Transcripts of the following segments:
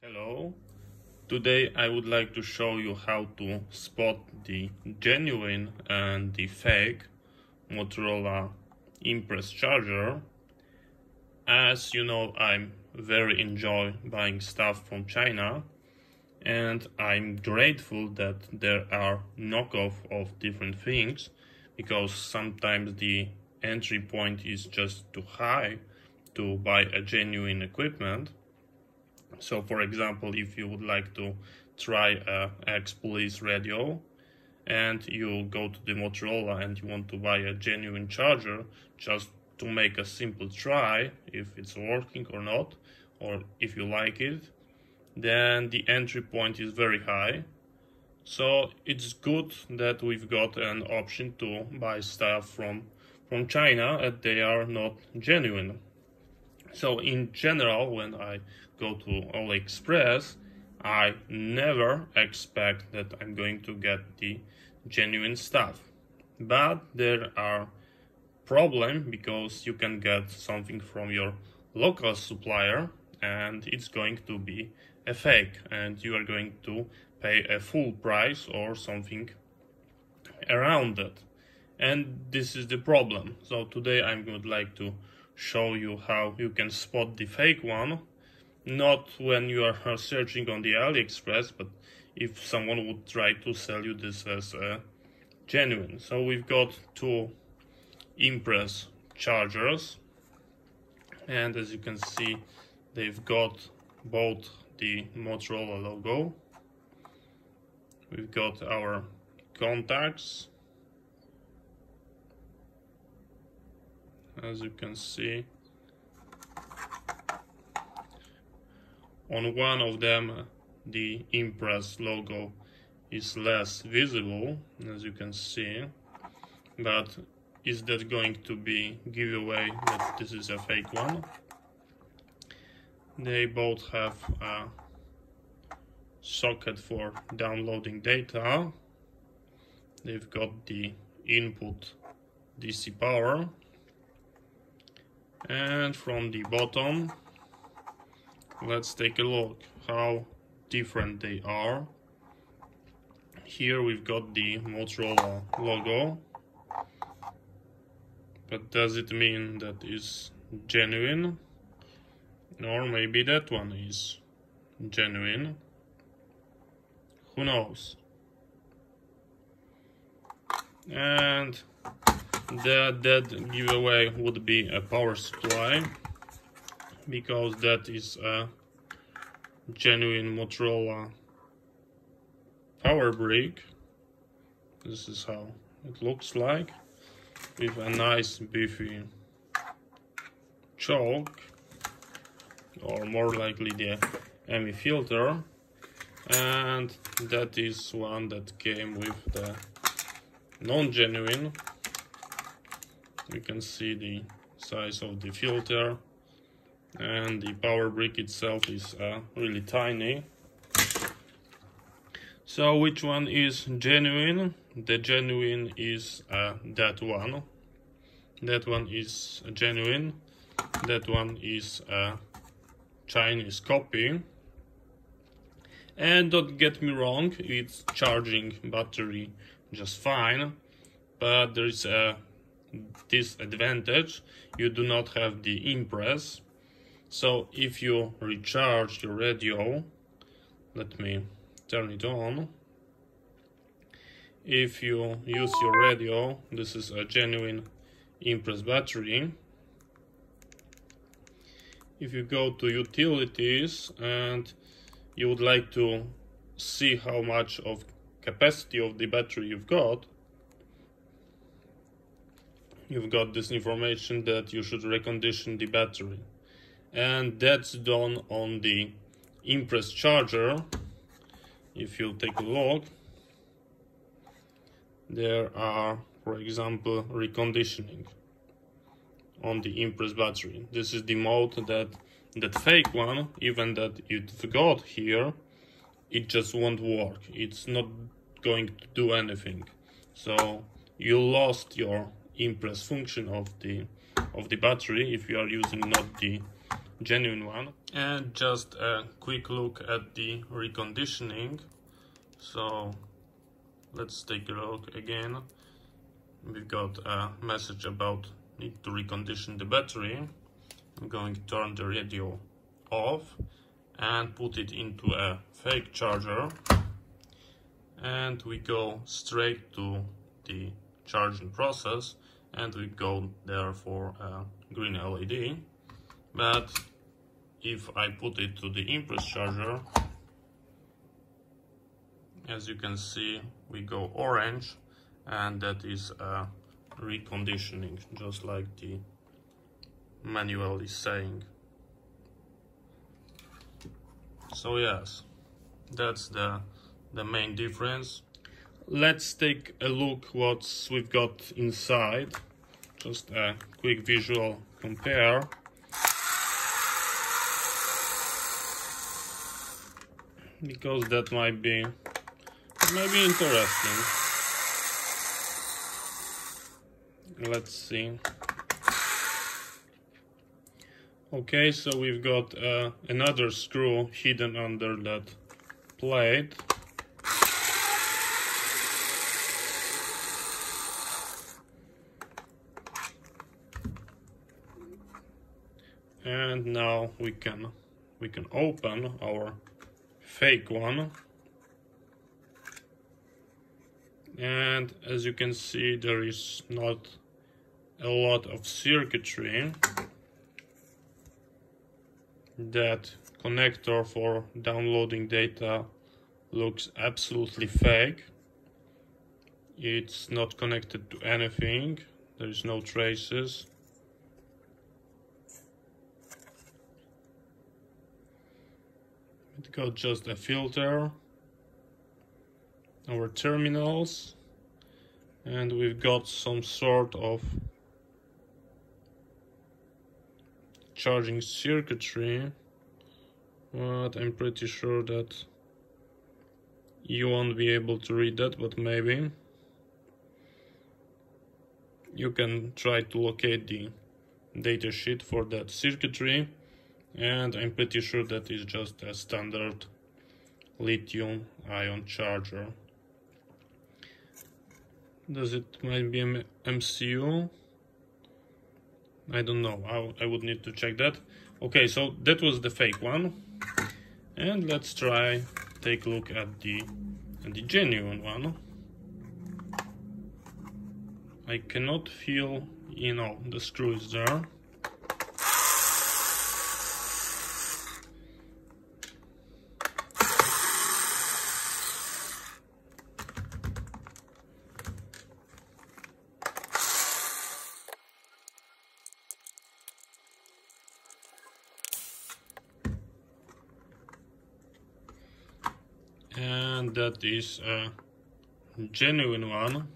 Hello, today I would like to show you how to spot the genuine and the fake Motorola Impres charger. As you know, I'm very enjoy buying stuff from China, and I'm grateful that there are knockoff of different things, because sometimes the entry point is just too high to buy a genuine equipment. So for example, if you would like to try a X-Police radio and you go to the Motorola and you want to buy a genuine charger just to make a simple try if it's working or not, or if you like it, then the entry point is very high. So it's good that we've got an option to buy stuff from China and they are not genuine. So in general, when I go to AliExpress, I never expect that I'm going to get the genuine stuff. But there are problems, because you can get something from your local supplier and it's going to be a fake, and you are going to pay a full price or something around that. And this is the problem. So today I would like to show you how you can spot the fake one, not when you are searching on the AliExpress, but if someone would try to sell you this as a genuine. So we've got two Impres chargers, and as you can see, they've got both the Motorola logo. We've got our contacts, as you can see. On one of them, the Impres logo is less visible, as you can see, but is that going to be giveaway that this is a fake one? They both have a socket for downloading data. They've got the input DC power, and from the bottom, let's take a look how different they are. Here we've got the Motorola logo, but does it mean that is genuine? Or maybe that one is genuine. Who knows? And that giveaway would be a power supply, because that is a genuine Motorola power brick. This is how it looks like, with a nice beefy choke, or more likely the ME filter, and that is one that came with the non-genuine. You can see the size of the filter, and the power brick itself is really tiny. So which one is genuine? The genuine is that one. That one is genuine. That one is a Chinese copy. And don't get me wrong, it's charging battery just fine, but there is a disadvantage: you do not have the Impres. So if you recharge your radio, let me turn it on. If you use your radio, this is a genuine Impres battery. If you go to utilities and you would like to see how much of capacity of the battery you've got this information that you should recondition the battery, and that's done on the Impres charger. If you take a look, there are, for example, reconditioning on the Impres battery. This is the mode that fake one, even that you've got here, it just won't work. It's not going to do anything. So you lost your Impres function of the battery if you are using not the genuine one. And just a quick look at the reconditioning. So let's take a look again. We've got a message about need to recondition the battery. I'm going to turn the radio off and put it into a fake charger, and we go straight to the charging process, and we go there for a green LED. But if I put it to the Impres charger, as you can see, we go orange, and that is a reconditioning, just like the manual is saying. So yes, that's the main difference. Let's take a look what we've got inside. Just a quick visual compare. Because that might be interesting. Let's see. Okay, so we've got another screw hidden under that plate. And now we can open our fake one. And as you can see, there is not a lot of circuitry. That connector for downloading data looks absolutely fake. It's not connected to anything. There is no traces. It got just a filter, our terminals, and we've got some sort of charging circuitry, but I'm pretty sure that you won't be able to read that, but maybe you can try to locate the datasheet for that circuitry, and I'm pretty sure that is just a standard lithium-ion charger. Does it might be an MCU? I don't know. I would need to check that. Okay, so that was the fake one, and let's take a look at the genuine one. I cannot feel, the screw is there. And that is a genuine one.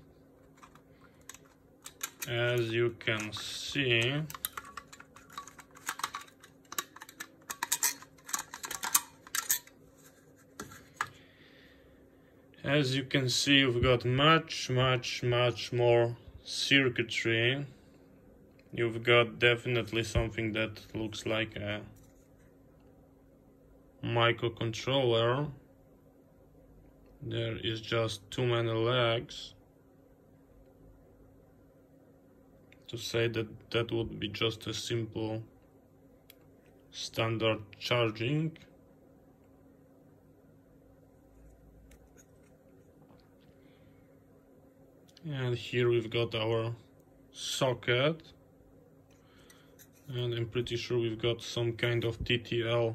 As you can see, you've got much more circuitry. You've got definitely something that looks like a microcontroller. There is just too many legs to say that would be just a simple standard charging. And here we've got our socket, and I'm pretty sure we've got some kind of TTL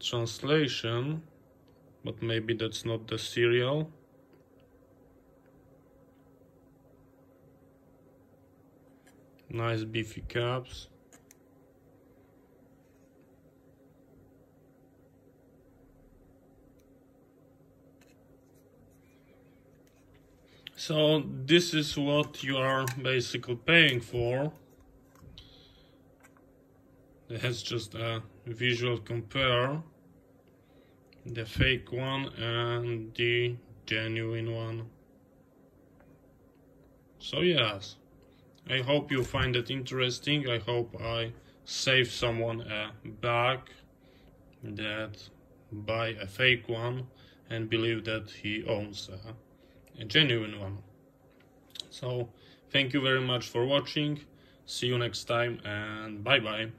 translation, but maybe that's not the serial. Nice beefy caps. So this is what you are basically paying for. That's just a visual compare. The fake one and the genuine one. So yes, I hope you find it interesting. I hope I save someone a buck that buy a fake one and believe that he owns a genuine one. So thank you very much for watching. See you next time, and bye bye.